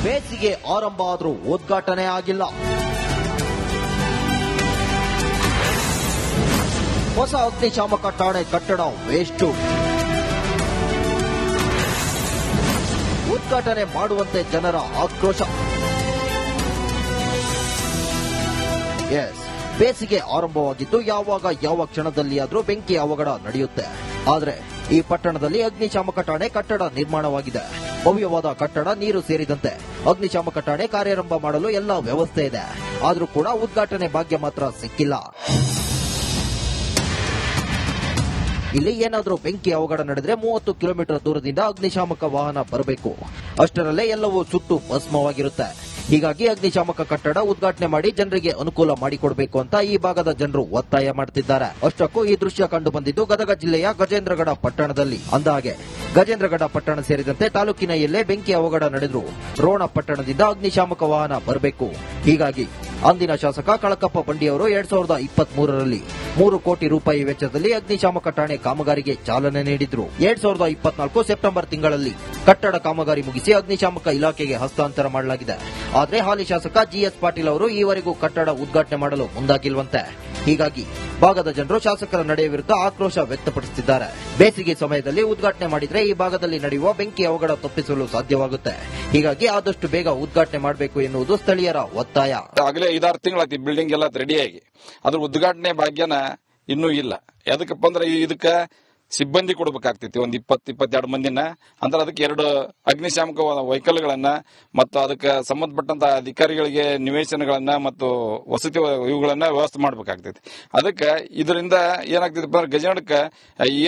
ಬೇಸಿಗೆ ಆರಂಭ ಆದರೂ ಉದ್ಘಾಟನೆ ಆಗಿಲ್ಲ. ಹೊಸ ಅಗ್ನಿಶಾಮಕ ಠಾಣೆ ಕಟ್ಟಡ ವೇಸ್ಟು. ಉದ್ಘಾಟನೆ ಮಾಡುವಂತೆ ಜನರ ಆಕ್ರೋಶ. ಬೇಸಿಗೆ ಆರಂಭವಾಗಿದ್ದು ಯಾವಾಗ ಯಾವ ಕ್ಷಣದಲ್ಲಿ ಆದರೂ ಬೆಂಕಿ ಅವಘಡ ನಡೆಯುತ್ತೆ. ಆದರೆ ಈ ಪಟ್ಟಣದಲ್ಲಿ ಅಗ್ನಿಶಾಮಕ ಠಾಣೆ ಕಟ್ಟಡ ನಿರ್ಮಾಣವಾಗಿದೆ. ಭವ್ಯವಾದ ಕಟ್ಟಡ, ನೀರು ಸೇರಿದಂತೆ ಅಗ್ನಿಶಾಮಕ ಠಾಣೆ ಕಾರ್ಯಾರಂಭ ಮಾಡಲು ಎಲ್ಲ ವ್ಯವಸ್ಥೆ ಇದೆ. ಆದರೂ ಕೂಡ ಉದ್ಘಾಟನೆ ಭಾಗ್ಯ ಮಾತ್ರ ಸಿಕ್ಕಿಲ್ಲ. ಇಲ್ಲಿ ಏನಾದರೂ ಬೆಂಕಿ ಅವಘಡ ನಡೆದ್ರೆ 30 ಕಿಲೋಮೀಟರ್ ದೂರದಿಂದ ಅಗ್ನಿಶಾಮಕ ವಾಹನ ಬರಬೇಕು. ಅಷ್ಟರಲ್ಲೇ ಎಲ್ಲವೂ ಸುಟ್ಟು ಭಸ್ಮವಾಗಿರುತ್ತೆ. ಹೀಗಾಗಿ ಅಗ್ನಿಶಾಮಕ ಕಟ್ಟಡ ಉದ್ಘಾಟನೆ ಮಾಡಿ ಜನರಿಗೆ ಅನುಕೂಲ ಮಾಡಿಕೊಡಬೇಕು ಅಂತ ಈ ಭಾಗದ ಜನರು ಒತ್ತಾಯ ಮಾಡುತ್ತಿದ್ದಾರೆ. ಅಷ್ಟಕ್ಕೂ ಈ ದೃಶ್ಯ ಕಂಡು ಬಂದಿದ್ದು ಗದಗ ಜಿಲ್ಲೆಯ ಗಜೇಂದ್ರಗಡ ಪಟ್ಟಣದಲ್ಲಿ. ಅಂದಹಾಗೆ ಗಜೇಂದ್ರಗಡ ಪಟ್ಟಣ ಸೇರಿದಂತೆ ತಾಲೂಕಿನ ಎಲ್ಲೇ ಬೆಂಕಿ ಅವಘಡ ನಡೆದ್ರು ರೋಣ ಪಟ್ಟಣದಿಂದ ಅಗ್ನಿಶಾಮಕ ವಾಹನ ಬರಬೇಕು. ಹೀಗಾಗಿ ಅಂದಿನ ಶಾಸಕ ಕಳಕಪ್ಪ ಬಂಡಿಯವರು 2023ರಲ್ಲಿ 3 ಕೋಟಿ ರೂಪಾಯಿ ವೆಚ್ಚದಲ್ಲಿ ಅಗ್ನಿಶಾಮಕ ಠಾಣೆ ಕಾಮಗಾರಿಗೆ ಚಾಲನೆ ನೀಡಿದ್ರು. 2024 ಸೆಪ್ಟೆಂಬರ್ ತಿಂಗಳಲ್ಲಿ ಕಟ್ಟಡ ಕಾಮಗಾರಿ ಮುಗಿಸಿ ಅಗ್ನಿಶಾಮಕ ಇಲಾಖೆಗೆ ಹಸ್ತಾಂತರ ಮಾಡಲಾಗಿದೆ. ಆದರೆ ಹಾಲಿ ಶಾಸಕ ಜಿಎಸ್ ಪಾಟೀಲ್ ಅವರು ಈವರೆಗೂ ಕಟ್ಟಡ ಉದ್ಘಾಟನೆ ಮಾಡಲು ಮುಂದಾಗಿಲ್ವಂತೆ. ಹೀಗಾಗಿ ಭಾಗದ ಜನರು ಶಾಸಕರ ನಡೆಯ ವಿರುದ್ಧ ಆಕ್ರೋಶ ವ್ಯಕ್ತಪಡಿಸುತ್ತಿದ್ದಾರೆ. ಬೇಸಿಗೆ ಸಮಯದಲ್ಲಿ ಉದ್ಘಾಟನೆ ಮಾಡಿದ್ರೆ ಈ ಭಾಗದಲ್ಲಿ ನಡೆಯುವ ಬೆಂಕಿ ಅವಘಡ ತಪ್ಪಿಸಲು ಸಾಧ್ಯವಾಗುತ್ತೆ. ಹೀಗಾಗಿ ಆದಷ್ಟು ಬೇಗ ಉದ್ಘಾಟನೆ ಮಾಡಬೇಕು ಎನ್ನುವುದು ಸ್ಥಳೀಯರ ಒತ್ತಾಯ. ಆಗಲೇ 5-6 ತಿಂಗಳಾಯ್ತು ಬಿಲ್ಡಿಂಗ್ ಎಲ್ಲ ರೆಡಿಯಾಗಿ, ಅದ್ರ ಉದ್ಘಾಟನೆ ಭಾಗ್ಯನ ಇನ್ನೂ ಇಲ್ಲ. ಯಾಕಪ್ಪ ಅಂದ್ರೆ ಇದಕ್ಕೆ ಸಿಬ್ಬಂದಿ ಕೊಡಬೇಕಾಗ್ತೈತಿ, ಒಂದು 20-22 ಮಂದಿನ. ಅಂದ್ರೆ ಅದಕ್ಕೆ 2 ಅಗ್ನಿಶಾಮಕ ವೆಹಿಕಲ್ಗಳನ್ನ ಮತ್ತು ಅದಕ್ಕೆ ಸಂಬಂಧಪಟ್ಟಂತ ಅಧಿಕಾರಿಗಳಿಗೆ ನಿವೇಶನಗಳನ್ನ ಮತ್ತು ವಸತಿ ಇವುಗಳನ್ನ ವ್ಯವಸ್ಥೆ ಮಾಡಬೇಕಾಗ್ತೈತಿ. ಅದಕ್ಕೆ ಇದರಿಂದ ಏನಾಗ್ತೈತಪ್ಪ ಅಂದ್ರೆ ಗಜೇಂದ್ರಕ್ಕೆ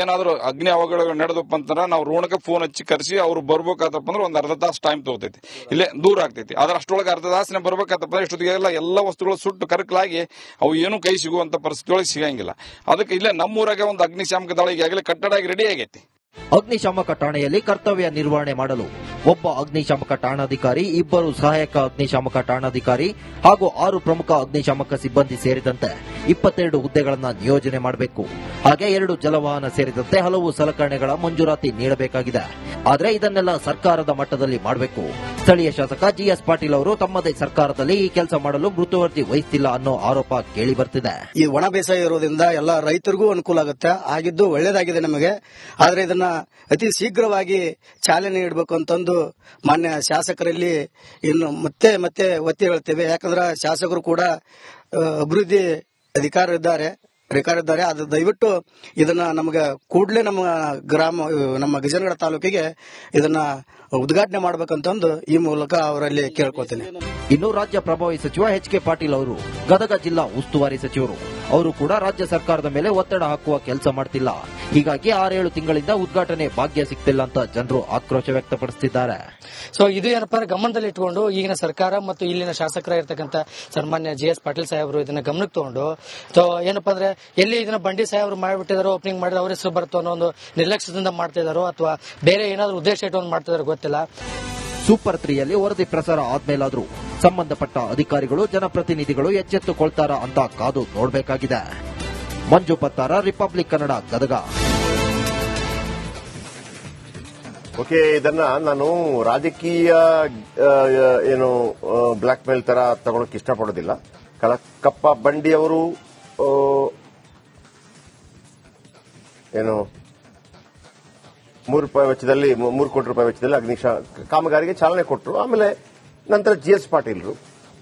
ಏನಾದರೂ ಅಗ್ನಿ ಅವಘಡ ನಡೆದಪ್ಪ ಅಂತಂದ್ರೆ ನಾವು ರೋಣಕ್ಕೆ ಫೋನ್ ಹಚ್ಚಿ ಕರೆಸಿ ಅವ್ರು ಬರ್ಬೇಕಾತಪ್ಪ ಅಂದ್ರೆ ಒಂದು ಅರ್ಧ ತಾಸು ಟೈಮ್ ತಗೋತೈತಿ, ಇಲ್ಲೇ ದೂರ ಆಗ್ತೈತಿ. ಆದ್ರೆ ಅಷ್ಟೊಳಗೆ ಅರ್ಧ ತಾಸಿನ ಬರ್ಬೇಕಾತಪ್ಪ ಇಷ್ಟೊತ್ತಿಗೆ ಎಲ್ಲ ವಸ್ತುಗಳು ಸುಟ್ಟು ಕರಕಲಾಗಿ ಅವು ಏನು ಕೈ ಸಿಗುವಂತ ಪರಿಸ್ಥಿತಿ ಒಳಗೆ ಸಿಗಂಗಿಲ್ಲ. ಅದಕ್ಕೆ ಇಲ್ಲೇ ನಮ್ಮೂರಾಗ ಒಂದು ಅಗ್ನಿಶಾಮಕ ದಳ ಈಗಾಗಲೇ ಕಟ್ಟಡ ರೆಡಿ ಆಗೈತಿ. ಅಗ್ನಿಶಾಮಕ ಠಾಣೆಯಲ್ಲಿ ಕರ್ತವ್ಯ ನಿರ್ವಹಣೆ ಮಾಡಲು ಒಬ್ಬ ಅಗ್ನಿಶಾಮಕ ಠಾಣಾಧಿಕಾರಿ, 2 ಸಹಾಯಕ ಅಗ್ನಿಶಾಮಕ ಠಾಣಾಧಿಕಾರಿ ಹಾಗೂ 6 ಪ್ರಮುಖ ಅಗ್ನಿಶಾಮಕ ಸಿಬ್ಬಂದಿ ಸೇರಿದಂತೆ 22 ಹುದ್ದೆಗಳನ್ನು ನಿಯೋಜನೆ ಮಾಡಬೇಕು. ಹಾಗೆ 2 ಜಲವಾಹನ ಸೇರಿದಂತೆ ಹಲವು ಸಲಕರಣೆಗಳ ಮಂಜೂರಾತಿ ನೀಡಬೇಕಾಗಿದೆ. ಆದರೆ ಇದನ್ನೆಲ್ಲ ಸರ್ಕಾರದ ಮಟ್ಟದಲ್ಲಿ ಮಾಡಬೇಕು. ಸ್ಥಳೀಯ ಶಾಸಕ ಜಿಎಸ್ ಪಾಟೀಲ್ ಅವರು ತಮ್ಮದೇ ಸರ್ಕಾರದಲ್ಲಿ ಈ ಕೆಲಸ ಮಾಡಲು ಮೃತುವರ್ಜಿ ವಹಿಸುತ್ತಿಲ್ಲ ಅನ್ನೋ ಆರೋಪ ಕೇಳಿ ಬರ್ತಿದೆ. ಈ ಒಣ ಬೇಸಾಯ ಇರೋದ್ರಿಂದ ಎಲ್ಲ ರೈತರಿಗೂ ಅನುಕೂಲ ಆಗುತ್ತೆ, ಆಗಿದ್ದು ಒಳ್ಳೇದಾಗಿದೆ ನಮಗೆ. ಆದರೆ ಇದನ್ನ ಅತಿ ಶೀಘ್ರವಾಗಿ ಚಾಲನೆ ನೀಡಬೇಕು ಅಂತಂದು ಮಾನ್ಯ ಶಾಸಕರಲ್ಲಿ ಇನ್ನು ಮತ್ತೆ ಮತ್ತೆ ಒತ್ತಿ ಹೇಳ್ತೇವೆ. ಯಾಕಂದ್ರೆ ಶಾಸಕರು ಕೂಡ ಅಭಿವೃದ್ಧಿ ಅಧಿಕಾರ ಇದ್ದಾರೆ. ಅದು ದಯವಿಟ್ಟು ಇದನ್ನ ನಮಗೆ ಕೂಡಲೇ ನಮ್ಮ ಗಜೇಂದ್ರಗಡ ತಾಲೂಕಿಗೆ ಇದನ್ನ ಉದ್ಘಾಟನೆ ಮಾಡಬೇಕಂತಂದು ಈ ಮೂಲಕ ಅವರಲ್ಲಿ ಕೇಳ್ಕೊತೀನಿ. ಇನ್ನು ರಾಜ್ಯ ಪ್ರಭಾವಿ ಸಚಿವ ಎಚ್.ಕೆ. ಪಾಟೀಲ್ ಅವರು ಗದಗ ಜಿಲ್ಲಾ ಉಸ್ತುವಾರಿ ಸಚಿವರು. ಅವರು ಕೂಡ ರಾಜ್ಯ ಸರ್ಕಾರದ ಮೇಲೆ ಒತ್ತಡ ಹಾಕುವ ಕೆಲಸ ಮಾಡ್ತಿಲ್ಲ. ಹೀಗಾಗಿ 6-7 ತಿಂಗಳಿಂದ ಉದ್ಘಾಟನೆ ಭಾಗ್ಯ ಸಿಗ್ತಿಲ್ಲ ಅಂತ ಜನರು ಆಕ್ರೋಶ ವ್ಯಕ್ತಪಡಿಸುತ್ತಿದ್ದಾರೆ. ಸೊ ಇದು ಏನಪ್ಪಾ ಗಮನದಲ್ಲಿ ಇಟ್ಕೊಂಡು ಈಗಿನ ಸರ್ಕಾರ ಮತ್ತು ಇಲ್ಲಿನ ಶಾಸಕರಾಗಿರ್ತಕ್ಕಂಥ ಸನ್ಮಾನ್ಯ ಜಿಎಸ್ ಪಾಟೀಲ್ ಸಾಹೇಬರು ಇದನ್ನ ಗಮನಕ್ಕೆ ತಗೊಂಡು ಏನಪ್ಪಾ ಅಂದ್ರೆ ಎಲ್ಲಿ ಇದನ್ನ ಬಂಡಿ ಸಾಹೇಬರು ಮಾಡಿಬಿಟ್ಟಿದಾರೋ, ಓಪನಿಂಗ್ ಮಾಡಿದ್ರೆ ಅವ್ರ ಹೆಸರು ಬರುತ್ತೋ ಅನ್ನೋ ಒಂದು ನಿರ್ಲಕ್ಷ್ಯದಿಂದ ಮಾಡ್ತಾ ಇದಾರೋ ಅಥವಾ ಬೇರೆ ಏನಾದ್ರು ಉದ್ದೇಶ ಇಟ್ಕೊಂಡು ಮಾಡ್ತಾ ಇದಾರೋ ಗೊತ್ತಿಲ್ಲ. ಸೂಪರ್ 3ಯಲ್ಲಿ ವರದಿ ಪ್ರಸಾರ ಆದ್ಮೇಲಾದ್ರೂ ಸಂಬಂಧಪಟ್ಟ ಅಧಿಕಾರಿಗಳು, ಜನಪ್ರತಿನಿಧಿಗಳು ಎಚ್ಚೆತ್ತುಕೊಳ್ತಾರ ಅಂತ ಕಾದು ನೋಡಬೇಕಾಗಿದೆ. ಮಂಜು ಪತ್ತಾರ, ರಿಪಬ್ಲಿಕ್ ಕನ್ನಡ, ಗದಗ. ಓಕೆ, ಇದನ್ನ ನಾನು ರಾಜಕೀಯ ಏನು ಬ್ಲಾಕ್ ಮೇಲ್ ತರ ತಗೊಳಕ್ ಇಷ್ಟಪಡೋದಿಲ್ಲ. ಕಳಕಪ್ಪ ಬಂಡಿ ಅವರು ಏನು 3 ಕೋಟಿ ರೂಪಾಯಿ ವೆಚ್ಚದಲ್ಲಿ ಕಾಮಗಾರಿಗೆ ಚಾಲನೆ ಕೊಟ್ಟರು. ಆಮೇಲೆ ನಂತರ ಜಿಎಸ್ ಪಾಟೀಲ್ರು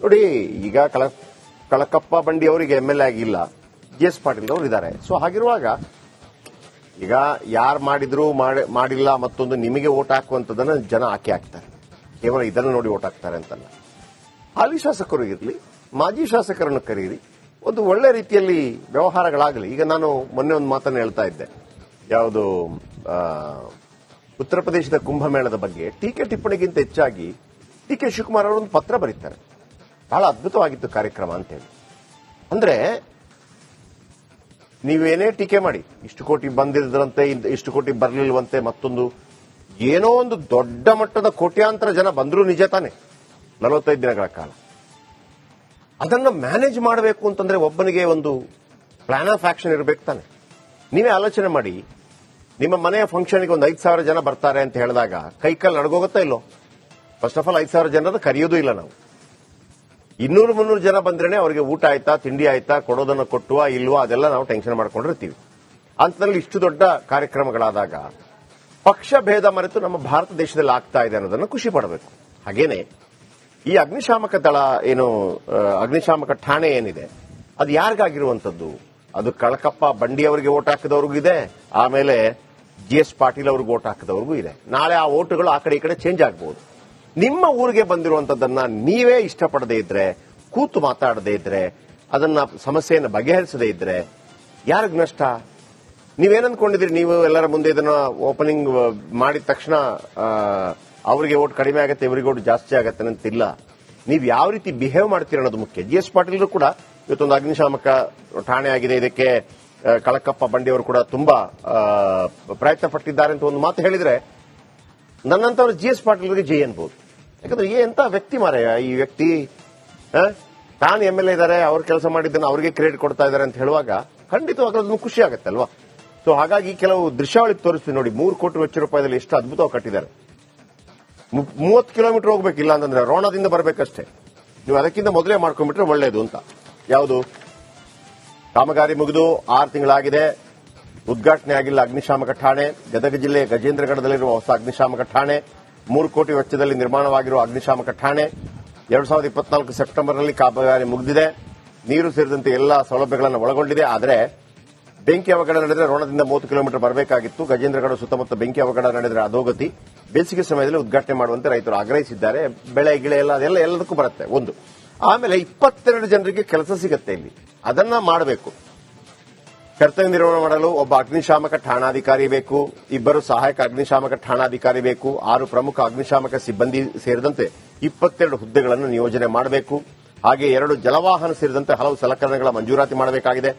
ನೋಡಿ, ಈಗ ಕಳಕಪ್ಪ ಬಂಡಿ ಅವರಿಗೆ MLA ಆಗಿಲ್ಲ, ಜಿಎಸ್ ಪಾಟೀಲ್ ಅವರು ಇದ್ದಾರೆ. ಸೊ ಹಾಗಿರುವಾಗ ಈಗ ಯಾರು ಮಾಡಿದ್ರು ಮಾಡಿಲ್ಲ ಮತ್ತೊಂದು ನಿಮಗೆ ಓಟ್ ಹಾಕುವಂತದನ್ನ ಜನ ಹಾಕ್ತಾರೆ. ಕೇವಲ ಇದನ್ನು ನೋಡಿ ಓಟ್ ಹಾಕ್ತಾರೆ ಅಂತಲ್ಲ. ಹಾಲಿ ಶಾಸಕರು ಇರಲಿ, ಮಾಜಿ ಶಾಸಕರನ್ನು ಕರೀರಿ, ಒಂದು ಒಳ್ಳೆ ರೀತಿಯಲ್ಲಿ ವ್ಯವಹಾರಗಳಾಗಲಿ. ಈಗ ನಾನು ಮೊನ್ನೆ ಒಂದು ಮಾತನ್ನು ಹೇಳ್ತಾ ಇದ್ದೆ, ಯಾವುದು ಉತ್ತರ ಪ್ರದೇಶದ ಕುಂಭಮೇಳದ ಬಗ್ಗೆ ಟೀಕೆ ಟಿಪ್ಪಣಿಗಿಂತ ಹೆಚ್ಚಾಗಿ ಡಿ.ಕೆ. ಶಿವಕುಮಾರ್ ಅವರು ಒಂದು ಪತ್ರ ಬರೀತಾರೆ. ಬಹಳ ಅದ್ಭುತವಾಗಿತ್ತು ಕಾರ್ಯಕ್ರಮ ಅಂತೇಳಿ. ಅಂದ್ರೆ ನೀವೇನೇ ಟೀಕೆ ಮಾಡಿ, ಇಷ್ಟು ಕೋಟಿ ಬಂದಿದ್ರಂತೆ, ಇಷ್ಟು ಕೋಟಿ ಬರಲಿಲ್ವಂತೆ, ಮತ್ತೊಂದು ಏನೋ ಒಂದು ದೊಡ್ಡ ಮಟ್ಟದ ಕೋಟ್ಯಾಂತರ ಜನ ಬಂದರೂ ನಿಜ ತಾನೆ 45 ದಿನಗಳ ಕಾಲ. ಅದನ್ನ ಮ್ಯಾನೇಜ್ ಮಾಡಬೇಕು ಅಂತಂದ್ರೆ ಒಬ್ಬನಿಗೆ ಒಂದು ಪ್ಲಾನ್ ಆಫ್ ಆಕ್ಷನ್ ಇರಬೇಕು ತಾನೆ. ನೀವೇ ಆಲೋಚನೆ ಮಾಡಿ, ನಿಮ್ಮ ಮನೆಯ ಫಂಕ್ಷನ್ಗೆ ಒಂದು 5,000 ಜನ ಬರ್ತಾರೆ ಅಂತ ಹೇಳಿದಾಗ ಕೈಕಾಲು ನಡ್ಗೋಗುತ್ತಾ ಇಲ್ಲೋ? ಫಸ್ಟ್ ಆಫ್ ಆಲ್ 5,000 ಜನರನ್ನು ಕರೆಯೋದು ಇಲ್ಲ ನಾವು. 200-300 ಜನ ಬಂದ್ರೇನೆ ಅವರಿಗೆ ಊಟ ಆಯ್ತಾ, ತಿಂಡಿ ಆಯ್ತಾ, ಕೊಡೋದನ್ನ ಕೊಟ್ಟುವ ಇಲ್ವಾ ಅದೆಲ್ಲ ನಾವು ಟೆನ್ಷನ್ ಮಾಡ್ಕೊಂಡಿರ್ತೀವಿ. ಅಂತನಲ್ಲಿ ಇಷ್ಟು ದೊಡ್ಡ ಕಾರ್ಯಕ್ರಮಗಳಾದಾಗ ಪಕ್ಷ ಭೇದ ಮರೆತು ನಮ್ಮ ಭಾರತ ದೇಶದಲ್ಲಿ ಆಗ್ತಾ ಇದೆ ಅನ್ನೋದನ್ನು ಖುಷಿ ಪಡಬೇಕು. ಹಾಗೇನೆ ಈ ಅಗ್ನಿಶಾಮಕ ದಳ ಏನು ಅಗ್ನಿಶಾಮಕ ಠಾಣೆ ಏನಿದೆ ಅದು ಯಾರಿಗಾಗಿರುವಂತದ್ದು? ಅದು ಕಳಕಪ್ಪ ಬಂಡಿ ಅವರಿಗೆ ಓಟ್ ಹಾಕಿದವ್ರಿಗೂ ಇದೆ, ಆಮೇಲೆ GS ಪಾಟೀಲ್ ಅವ್ರಿಗೆ ಓಟ್ ಹಾಕಿದವ್ರಿಗೂ ಇದೆ. ನಾಳೆ ಆ ಓಟುಗಳು ಆ ಕಡೆ ಈ ಕಡೆ ಚೇಂಜ್ ಆಗಬಹುದು. ನಿಮ್ಮ ಊರಿಗೆ ಬಂದಿರುವಂತದ್ದನ್ನ ನೀವೇ ಇಷ್ಟಪಡದೇ ಇದ್ರೆ, ಕೂತು ಮಾತಾಡದೇ ಇದ್ರೆ, ಅದನ್ನ ಸಮಸ್ಯೆಯನ್ನು ಬಗೆಹರಿಸದೇ ಇದ್ರೆ ಯಾರಿಗ್ ನಷ್ಟ? ನೀವೇನಂದ್ಕೊಂಡಿದ್ರಿ? ನೀವು ಎಲ್ಲರ ಮುಂದೆ ಇದನ್ನ ಓಪನಿಂಗ್ ಮಾಡಿದ ತಕ್ಷಣ ಅವರಿಗೆ ಓಟ್ ಕಡಿಮೆ ಆಗುತ್ತೆ, ಇವರಿಗೆ ಓಟ್ ಜಾಸ್ತಿ ಆಗತ್ತೆ ಅಂತಿಲ್ಲ. ನೀವು ಯಾವ ರೀತಿ ಬಿಹೇವ್ ಮಾಡ್ತೀರ ಅನ್ನೋದು ಮುಖ್ಯ. GS ಪಾಟೀಲ್ ಕೂಡ ಇವತ್ತೊಂದು ಅಗ್ನಿಶಾಮಕ ಠಾಣೆ ಆಗಿದೆ, ಇದಕ್ಕೆ ಕಳಕಪ್ಪ ಬಂಡಿಯವರು ಕೂಡ ತುಂಬಾ ಪ್ರಯತ್ನ ಪಟ್ಟಿದ್ದಾರೆ ಅಂತ ಒಂದು ಮಾತು ಹೇಳಿದ್ರೆ ನನ್ನಂತವ್ರು GS ಪಾಟೀಲ್ಗೆ ಜೈ ಅನ್ಬಹುದು. ಯಾಕಂದ್ರೆ ಎಂತ ವ್ಯಕ್ತಿ ಮಾರಾಯ ಈ ವ್ಯಕ್ತಿ, ತಾನು MLA ಇದ್ದಾರೆ, ಅವ್ರು ಕೆಲಸ ಮಾಡಿದ್ದನ್ನು ಅವರಿಗೆ ಕ್ರೆಡಿಟ್ ಕೊಡ್ತಾ ಇದ್ದಾರೆ ಅಂತ ಹೇಳುವಾಗ ಖಂಡಿತವಾಗ್ಲೂ ಅದನ್ನು ಖುಷಿ ಆಗುತ್ತೆ ಅಲ್ವಾ? ಸೊ ಹಾಗಾಗಿ ಕೆಲವು ದೃಶ್ಯಾವಳಿ ತೋರಿಸ್ತೀವಿ ನೋಡಿ. 3 ಕೋಟಿ ವೆಚ್ಚ ರೂಪಾಯಿದಲ್ಲಿ ಎಷ್ಟು ಅದ್ಭುತವಾಗಿ ಕಟ್ಟಿದ್ದಾರೆ. 30 ಕಿಲೋಮೀಟರ್ ಹೋಗ್ಬೇಕಿಲ್ಲ ಅಂತಂದ್ರೆ ರೋಣದಿಂದ ಬರಬೇಕಷ್ಟೇ. ನೀವು ಅದಕ್ಕಿಂತ ಮೊದಲೇ ಮಾಡ್ಕೊಂಡ್ಬಿಟ್ರೆ ಒಳ್ಳೇದು ಅಂತ. ಯಾವುದು ಕಾಮಗಾರಿ ಮುಗಿದು 6 ತಿಂಗಳಾಗಿದೆ, ಉದ್ಘಾಟನೆ ಆಗಿಲ್ಲ ಅಗ್ನಿಶಾಮಕ ಠಾಣೆ. ಗದಗ ಜಿಲ್ಲೆ ಗಜೇಂದ್ರಗಢದಲ್ಲಿರುವ ಹೊಸ ಅಗ್ನಿಶಾಮಕ ಠಾಣೆ, 3 ಕೋಟಿ ವೆಚ್ಚದಲ್ಲಿ ನಿರ್ಮಾಣವಾಗಿರುವ ಅಗ್ನಿಶಾಮಕ ಠಾಣೆ 2024 ಸೆಪ್ಟೆಂಬರ್ನಲ್ಲಿ ಕಾಮಗಾರಿ ಮುಗಿದಿದೆ. ನೀರು ಸೇರಿದಂತೆ ಎಲ್ಲಾ ಸೌಲಭ್ಯಗಳನ್ನು ಒಳಗೊಂಡಿದೆ. ಆದರೆ ಬೆಂಕಿ ಅವಘಡ ನಡೆದರೆ ರೋಣದಿಂದ 30 ಕಿಲೋಮೀಟರ್ ಬರಬೇಕಾಗಿತ್ತು. ಗಜೇಂದ್ರಗಢ ಸುತ್ತಮುತ್ತ ಬೆಂಕಿ ಅವಘಡ ನಡೆದರೆ ಅಧೋಗತಿ. ಬೇಸಿಗೆ ಸಮಯದಲ್ಲಿ ಉದ್ಘಾಟನೆ ಮಾಡುವಂತೆ ರೈತರು ಆಗ್ರಹಿಸಿದ್ದಾರೆ. ಬೆಳೆ ಗಿಳೆ ಎಲ್ಲದಕ್ಕೂ ಬರುತ್ತೆ ಒಂದು. ಆಮೇಲೆ 22 ಜನರಿಗೆ ಕೆಲಸ ಸಿಗುತ್ತೆ ಇಲ್ಲಿ, ಅದನ್ನ ಮಾಡಬೇಕು. ಕರ್ತವ್ಯ ನಿರ್ವಹಣೆ ಮಾಡಲು ಒಬ್ಬ ಅಗ್ನಿಶಾಮಕ ಠಾಣಾಧಿಕಾರಿ ಬೇಕು, 2 ಸಹಾಯಕ ಅಗ್ನಿಶಾಮಕ ಠಾಣಾಧಿಕಾರಿ ಬೇಕು, 6 ಪ್ರಮುಖ ಅಗ್ನಿಶಾಮಕ ಸಿಬ್ಬಂದಿ ಸೇರಿದಂತೆ 22 ಹುದ್ದೆಗಳನ್ನು ನಿಯೋಜನೆ ಮಾಡಬೇಕು. ಹಾಗೆ 2 ಜಲವಾಹನ ಸೇರಿದಂತೆ ಹಲವು ಸಲಕರಣೆಗಳ ಮಂಜೂರಾತಿ ಮಾಡಬೇಕಾಗಿದೆ.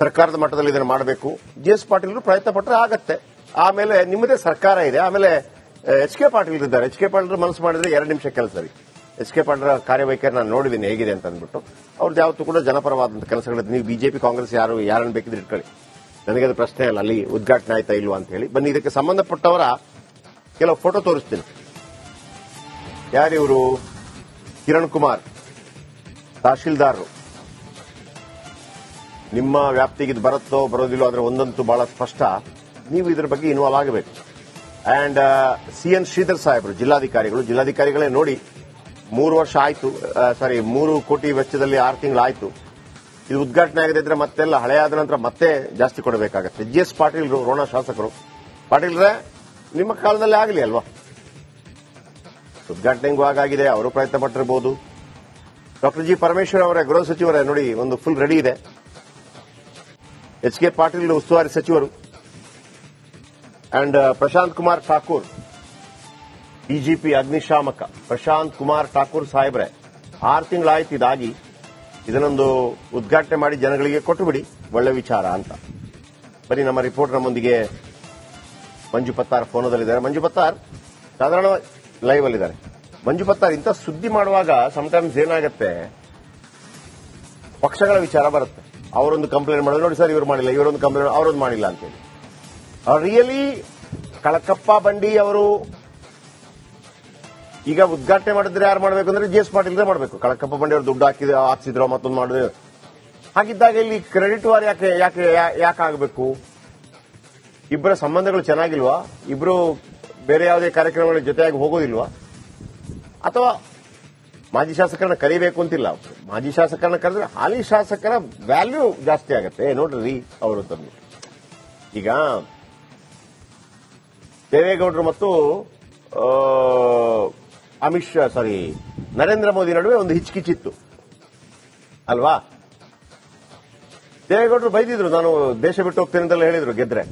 ಸರ್ಕಾರದ ಮಟ್ಟದಲ್ಲಿ ಇದನ್ನು ಮಾಡಬೇಕು. GS ಪಾಟೀಲ್ ಪ್ರಯತ್ನ ಪಟ್ಟರೆ ಆಗತ್ತೆ. ಆಮೇಲೆ ನಿಮ್ಮದೇ ಸರ್ಕಾರ ಇದೆ. ಆಮೇಲೆ HK ಪಾಟೀಲ್ ಇದ್ದಾರೆ. HK ಪಾಟೀಲ್ ಮನಸ್ಸು ಮಾಡಿದ್ರೆ 2 ನಿಮಿಷ ಕೆಲಸ ರೀ. HK ಪಾಟೀಲ್ ಕಾರ್ಯವೈಖರಿ ನಾನು ನೋಡಿದ್ದೀನಿ ಹೇಗಿದೆ ಅಂತ ಅಂದ್ಬಿಟ್ಟು. ಅವ್ರದ್ದು ಯಾವತ್ತೂ ಕೂಡ ಜನಪರವಾದಂತಹ ಕೆಲಸಗಳಿದೆ. ನೀವು ಬಿಜೆಪಿ ಕಾಂಗ್ರೆಸ್ ಯಾರನ್ನು ಬೇಕಿದ್ರೆ ಇಟ್ಕೊಳ್ಳಿ, ನನಗೆ ಅದು ಪ್ರಶ್ನೆ ಅಲ್ಲ. ಅಲ್ಲಿ ಉದ್ಘಾಟನೆ ಆಯ್ತಾ ಇಲ್ವಾ ಅಂತ ಹೇಳಿ ಬನ್ನಿ. ಇದಕ್ಕೆ ಸಂಬಂಧಪಟ್ಟವರ ಕೆಲವು ಫೋಟೋ ತೋರಿಸ್ತೀನಿ. ಯಾರಿವರು? ಕಿರಣ್ ಕುಮಾರ್, ತಹಶೀಲ್ದಾರರು. ನಿಮ್ಮ ವ್ಯಾಪ್ತಿಗೆ ಇದು ಬರುತ್ತೋ ಬರೋದಿಲ್ಲೋ ಆದರೆ ಒಂದಂತೂ ಬಹಳ ಸ್ಪಷ್ಟ, ನೀವು ಇದರ ಬಗ್ಗೆ ಇನ್ವಾಲ್ವ್ ಆಗಬೇಕು. ಅಂಡ್ CN ಶ್ರೀಧರ್ ಸಾಹೇಬರು ಜಿಲ್ಲಾಧಿಕಾರಿಗಳೇ ನೋಡಿ. 3 ವರ್ಷ ಆಯ್ತು, 3 ಕೋಟಿ ವೆಚ್ಚದಲ್ಲಿ 6 ತಿಂಗಳಾಯ್ತು. ಇದು ಉದ್ಘಾಟನೆ ಆಗದೆ ಇದ್ರೆ ಮತ್ತೆಲ್ಲ ಹಳೆಯಾದ ನಂತರ ಮತ್ತೆ ಜಾಸ್ತಿ ಕೊಡಬೇಕಾಗತ್ತೆ. GS ಪಾಟೀಲ್ರು ರೋಣ ಶಾಸಕರು. ಪಾಟೀಲ್ರೆ ನಿಮ್ಮ ಕಾಲದಲ್ಲಿ ಆಗಲಿ ಅಲ್ವಾ? ಉದ್ಘಾಟನೆಗೂ ಆಗಿದೆ, ಅವರು ಪ್ರಯತ್ನ ಪಟ್ಟಿರಬಹುದು. ಡಾಕ್ಟರ್ G ಪರಮೇಶ್ವರ್ ಅವರ ಗೃಹ ಸಚಿವರೇ ನೋಡಿ, ಒಂದು ಫುಲ್ ರೆಡಿ ಇದೆ. HK ಪಾಟೀಲ್ ಉಸ್ತುವಾರಿ ಸಚಿವರು. ಅಂಡ್ ಪ್ರಶಾಂತ್ ಕುಮಾರ್ ಠಾಕೂರ್, DGP ಅಗ್ನಿಶಾಮಕ ಪ್ರಶಾಂತ್ ಕುಮಾರ್ ಠಾಕೂರ್ ಸಾಹೇಬ್ರೆ, 6 ತಿಂಗಳಾಯ್ತು ಇದಾಗಿ. ಇದನ್ನೊಂದು ಉದ್ಘಾಟನೆ ಮಾಡಿ ಜನಗಳಿಗೆ ಕೊಟ್ಟು ಬಿಡಿ, ಒಳ್ಳೆ ವಿಚಾರ ಅಂತ. ಬನ್ನಿ, ನಮ್ಮ ರಿಪೋರ್ಟರ್ ನಮ್ಮೊಂದಿಗೆ ಮಂಜು ಪತ್ತಾರ್ ಫೋನದಲ್ಲಿದ್ದಾರೆ. ಮಂಜು ಪತ್ತಾರ್ ಸಾಧಾರಣ ಲೈವ್ ಅಲ್ಲಿದ್ದಾರೆ. ಮಂಜು ಪತ್ತಾರ್, ಇಂಥ ಸುದ್ದಿ ಮಾಡುವಾಗ ಸಮಟೈಮ್ಸ್ ಏನಾಗುತ್ತೆ, ಪಕ್ಷಗಳ ವಿಚಾರ ಬರುತ್ತೆ. ಅವರೊಂದು ಕಂಪ್ಲೇಂಟ್ ಮಾಡಿದ್ರೆ ನೋಡಿ ಸರ್ ಇವರು ಮಾಡಿಲ್ಲ, ಇವರೊಂದು ಕಂಪ್ಲೇಂಟ್ ಅವರೊಂದು ಮಾಡಿಲ್ಲ ಅಂತೇಳಿ. ರಿಯಲಿ ಕಳಕಪ್ಪ ಬಂಡಿ ಅವರು ಈಗ ಉದ್ಘಾಟನೆ ಮಾಡಿದ್ರೆ ಯಾರು ಮಾಡಬೇಕು ಅಂದ್ರೆ GS ಪಾಟೀಲ್ ಮಾಡಬೇಕು. ಕಳಕಪ್ಪ ಬಂಡಿ ಅವರು ದುಡ್ಡು ಹಾಕಿಸಿದ್ರು ಮತ್ತೊಂದು ಮಾಡಿದ್ರೆ. ಹಾಗಿದ್ದಾಗ ಇಲ್ಲಿ ಕ್ರೆಡಿಟ್ ವಾರ್ ಯಾಕೆ ಆಗಬೇಕು? ಇಬ್ಬರ ಸಂಬಂಧಗಳು ಚೆನ್ನಾಗಿಲ್ವಾ? ಇಬ್ರು ಬೇರೆ ಯಾವುದೇ ಕಾರ್ಯಕ್ರಮಗಳ ಜೊತೆಯಾಗಿ ಹೋಗೋದಿಲ್ವಾ? ಅಥವಾ ಮಾಜಿ ಶಾಸಕರನ್ನ ಕರಿಬೇಕು ಅಂತಿಲ್ಲ. ಮಾಜಿ ಶಾಸಕರನ್ನ ಕರೆದ್ರೆ ಹಾಲಿ ಶಾಸಕರ ವ್ಯಾಲ್ಯೂ ಜಾಸ್ತಿ ಆಗತ್ತೆ. ನೋಡ್ರಿ ಅವರು ತಂದು ಈಗ ದೇವೇಗೌಡರು ಮತ್ತು ನರೇಂದ್ರ ಮೋದಿ ನಡುವೆ ಒಂದು ಹಿಚ್ಕಿಚಿತ್ತು ಅಲ್ವಾ? ದೇವೇಗೌಡರು ಬೈದಿದ್ರು, ನಾನು ದೇಶ ಬಿಟ್ಟು ಹೋಗ್ತೇನೆ ಅಂತೆಲ್ಲ ಹೇಳಿದ್ರು ಗೆದ್ರೆ.